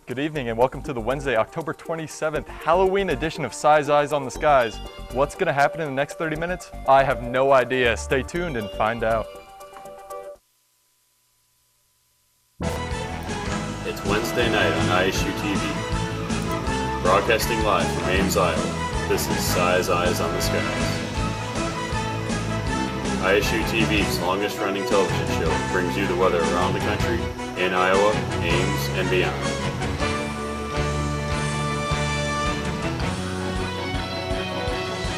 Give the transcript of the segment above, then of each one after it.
Good evening and welcome to the Wednesday, October 27th, Halloween edition of Size Eyes on the Skies. What's going to happen in the next 30 minutes? I have no idea. Stay tuned and find out. It's Wednesday night on ISU TV. Broadcasting live from Ames, Iowa, this is Size Eyes on the Skies. ISU TV's longest-running television show brings you the weather around the country, in Iowa, Ames, and beyond.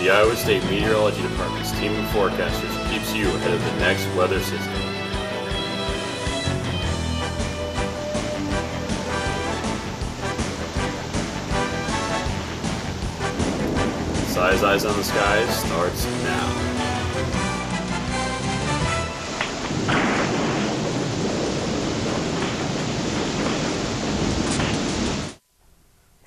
The Iowa State Meteorology Department's team of forecasters keeps you ahead of the next weather system. Size Eyes on the Skies starts now.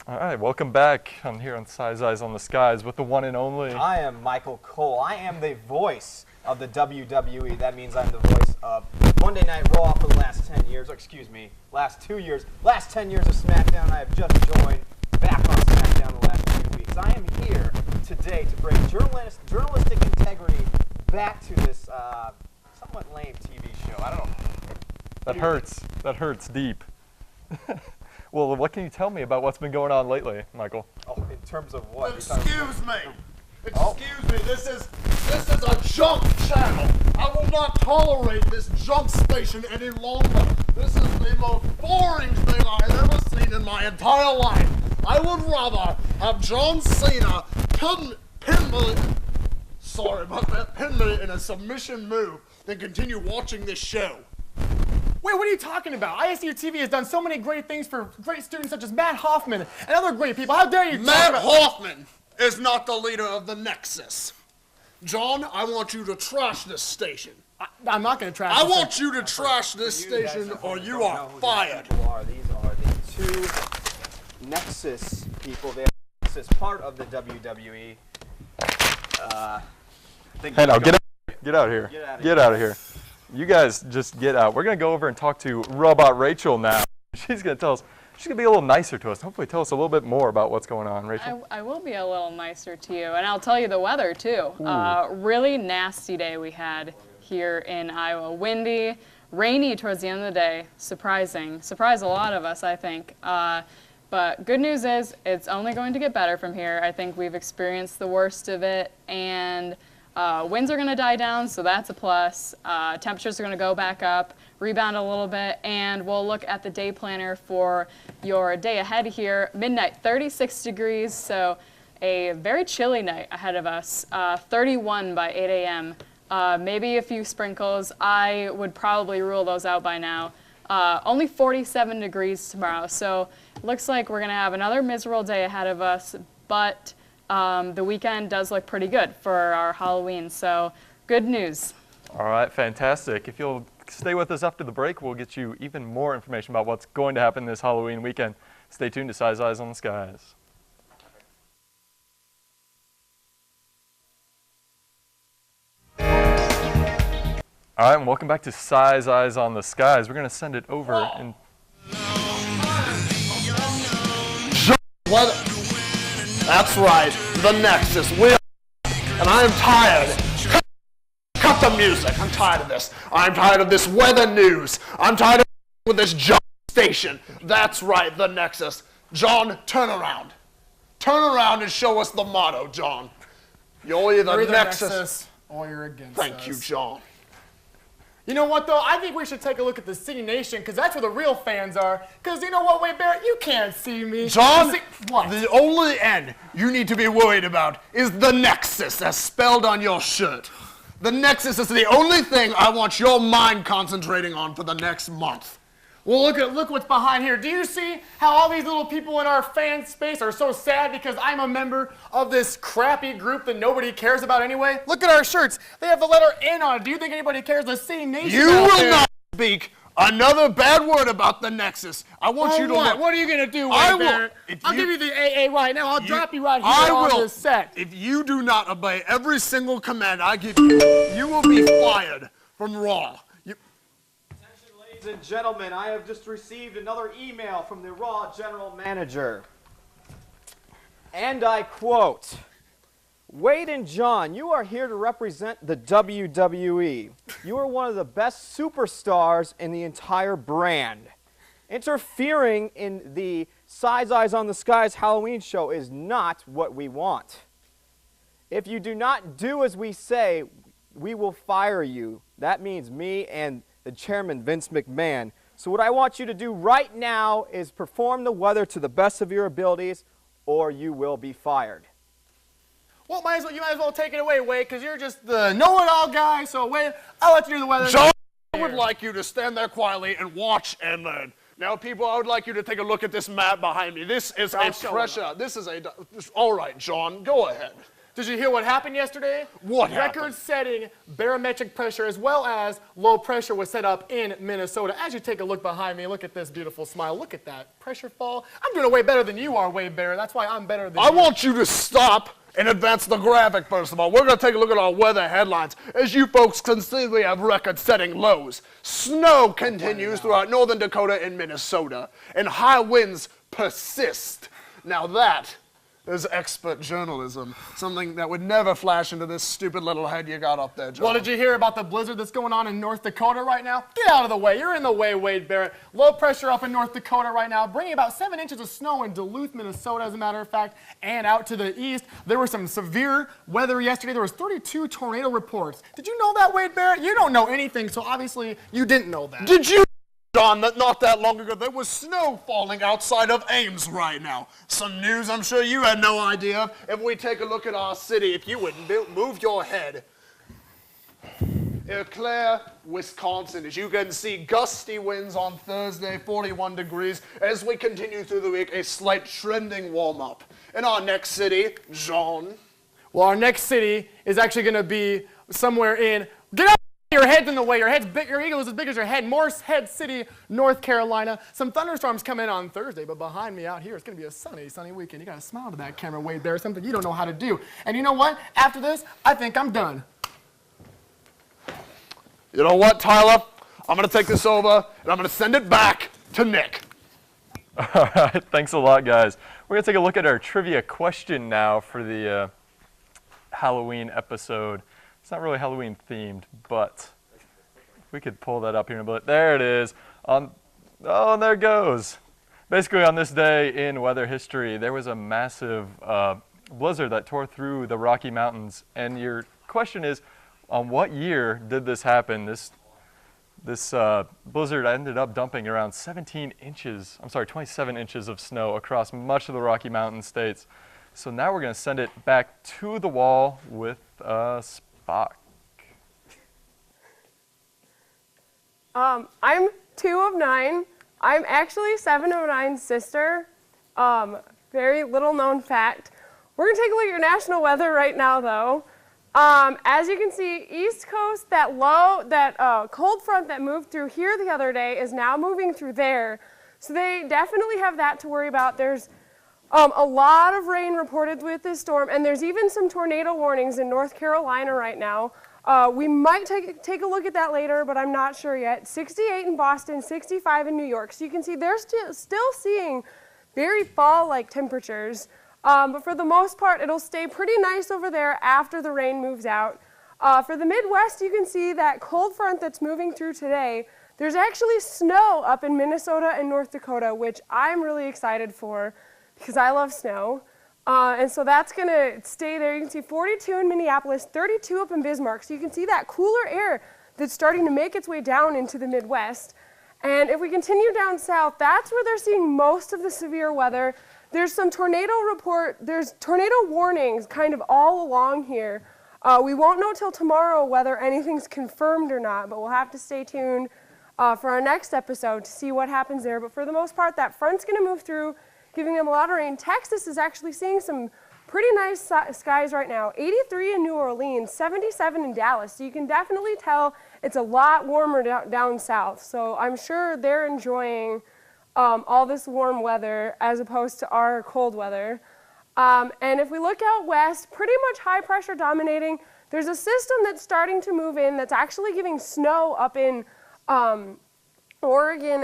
All right, welcome back. I'm here on Size Eyes on the Skies with the one and only. I am Michael Cole. I am the voice of the WWE. That means I'm the voice of Monday Night Raw for the last 10 years, or excuse me, last 2 years. Last 10 years of SmackDown. I have just joined back on SmackDown the last few weeks. I am here today to bring journalistic integrity back to this somewhat lame TV show. I don't know. That hurts. That hurts deep. Well, what can you tell me about what's been going on lately, Michael? Oh, in terms of what? Excuse me. Excuse me. This is a junk channel. I will not tolerate this junk station any longer. This is the most boring thing I've ever seen in my entire life. I would rather have John Cena pin me. Sorry about that. Pin me in a submission move than continue watching this show. Wait, what are you talking about? ISU TV has done so many great things for great students such as Matt Hoffman and other great people. How dare you Matt Hoffman is not the leader of the Nexus. John, I want you to trash this station. I'm not going to trash I this want you to trash this station or you are fired. These are the two Nexus people. They're Nexus, part of the WWE. Hey, now get out of here. Get out of here. You guys just get out. We're going to go over and talk to Robot Rachael now. She's going to tell us, she's going to be a little nicer to us. Hopefully tell us a little bit more about what's going on. Rachael? I will be a little nicer to you, and I'll tell you the weather too. Really nasty day we had here in Iowa. Windy, rainy towards the end of the day. Surprised a lot of us, I think. But good news is it's only going to get better from here. I think we've experienced the worst of it, and winds are going to die down, so that's a plus. Temperatures are going to go back up, rebound a little bit, and we'll look at the day planner for your day ahead here. Midnight, 36 degrees, so a very chilly night ahead of us. 31 by 8 a.m. Maybe a few sprinkles. I would probably rule those out by now. Only 47 degrees tomorrow, so it looks like we're going to have another miserable day ahead of us, but the weekend does look pretty good for our Halloween, so good news. All right, fantastic. If you'll stay with us after the break, we'll get you even more information about what's going to happen this Halloween weekend. Stay tuned to Size Eyes on the Skies. All right, and welcome back to Size Eyes on the Skies. We're going to send it over and... That's right, the Nexus will, and I am tired. Cut the music. I'm tired of this. I'm tired of this weather news. I'm tired of with this junk station. That's right, the Nexus. John, turn around. Turn around and show us the motto, John. You're either Nexus or you're against Thank you, John. You know what, though? I think we should take a look at the City Nation, because that's where the real fans are. Because you know what, Wade Barrett? You can't see me. John, what? The only N you need to be worried about is the Nexus, as spelled on your shirt. The Nexus is the only thing I want your mind concentrating on for the next month. Well, look what's behind here. Do you see how all these little people in our fan space are so sad because I'm a member of this crappy group that nobody cares about anyway? Look at our shirts. They have the letter N on it. Do you think anybody cares? The City Nation You will not speak another bad word about the Nexus. I want you to look. What are you going to do, Wade Barrett? I'll give you the AA right now. I'll drop you right here on this set. If you do not obey every single command I give you, you will be fired from Raw. Attention, ladies Ladies and gentlemen, I have just received another email from the Raw General Manager. And I quote, Wade and John, you are here to represent the WWE. You are one of the best superstars in the entire brand. Interfering in the Size Eyes on the Skies Halloween show is not what we want. If you do not do as we say, we will fire you. That means me and the chairman, Vince McMahon. So what I want you to do right now is perform the weather to the best of your abilities, or you will be fired. Well, you might as well take it away, Wade, because you're just the know-it-all guy. So, Wade, I'll let you do the weather. John, I would like you to stand there quietly and watch and learn. Now, people, I would like you to take a look at this map behind me. This is a pressure. All right, John, go ahead. Did you hear what happened yesterday? What happened? Record-setting barometric pressure as well as low pressure was set up in Minnesota. As you take a look behind me, look at this beautiful smile. Look at that pressure fall. I'm doing it way better than you are, way better. That's why I'm better than you. I want you to stop and advance the graphic, first of all. We're going to take a look at our weather headlines. As you folks can see, we have record-setting lows. Snow continues throughout northern Dakota and Minnesota, and high winds persist. Now that is expert journalism, something that would never flash into this stupid little head you got up there, John. Well, did you hear about the blizzard that's going on in North Dakota right now? Get out of the way. You're in the way, Wade Barrett. Low pressure up in North Dakota right now, bringing about 7 inches of snow in Duluth, Minnesota, as a matter of fact, and out to the east. There was some severe weather yesterday. There was 32 tornado reports. Did you know that, Wade Barrett? You don't know anything, so obviously you didn't know that. Did you, John, that not that long ago there was snow falling outside of Ames right now? Some news I'm sure you had no idea of. If we take a look at our city, if you would move your head. Eau Claire, Wisconsin. As you can see, gusty winds on Thursday, 41 degrees. As we continue through the week, a slight trending warm-up. In our next city, John. Well, our next city is actually going to be somewhere in... Get up! Your head's in the way. Your head's big. Your eagle is as big as your head. Moorehead City, North Carolina. Some thunderstorms come in on Thursday, but behind me out here, it's going to be a sunny weekend. You got to smile to that camera, Wade. There's something you don't know how to do. And you know what? After this, I think I'm done. You know what, Tyler? I'm going to take this over, and I'm going to send it back to Nick. All right, thanks a lot, guys. We're going to take a look at our trivia question now for the Halloween episode. It's not really Halloween themed, but if we could pull that up here in a bit. There it is. Oh, and there it goes. Basically, on this day in weather history, there was a massive blizzard that tore through the Rocky Mountains. And your question is, on what year did this happen? This blizzard ended up dumping around 27 inches of snow across much of the Rocky Mountain states. So now we're going to send it back to the wall with Spock. I'm 2 of 9. I'm actually 7 of 9's sister. Very little known fact. We're going to take a look at your national weather right now, though. As you can see, East Coast, that cold front that moved through here the other day is now moving through there. So they definitely have that to worry about. There's a lot of rain reported with this storm, and there's even some tornado warnings in North Carolina right now. We might take a look at that later, but I'm not sure yet. 68 in Boston, 65 in New York. So you can see they're still seeing very fall-like temperatures. But for the most part, it'll stay pretty nice over there after the rain moves out. For the Midwest, you can see that cold front that's moving through today. There's actually snow up in Minnesota and North Dakota, which I'm really excited for because I love snow. And so that's going to stay there. You can see 42 in Minneapolis, 32 up in Bismarck. So you can see that cooler air that's starting to make its way down into the Midwest. And if we continue down south, that's where they're seeing most of the severe weather. There's some there's tornado warnings kind of all along here. We won't know till tomorrow whether anything's confirmed or not, but we'll have to stay tuned for our next episode to see what happens there. But for the most part, that front's going to move through, giving them a lot of rain. Texas is actually seeing some pretty nice skies right now. 83 in New Orleans, 77 in Dallas. So you can definitely tell it's a lot warmer down south. So I'm sure they're enjoying all this warm weather as opposed to our cold weather. And if we look out west, pretty much high pressure dominating. There's a system that's starting to move in that's actually giving snow up in Oregon and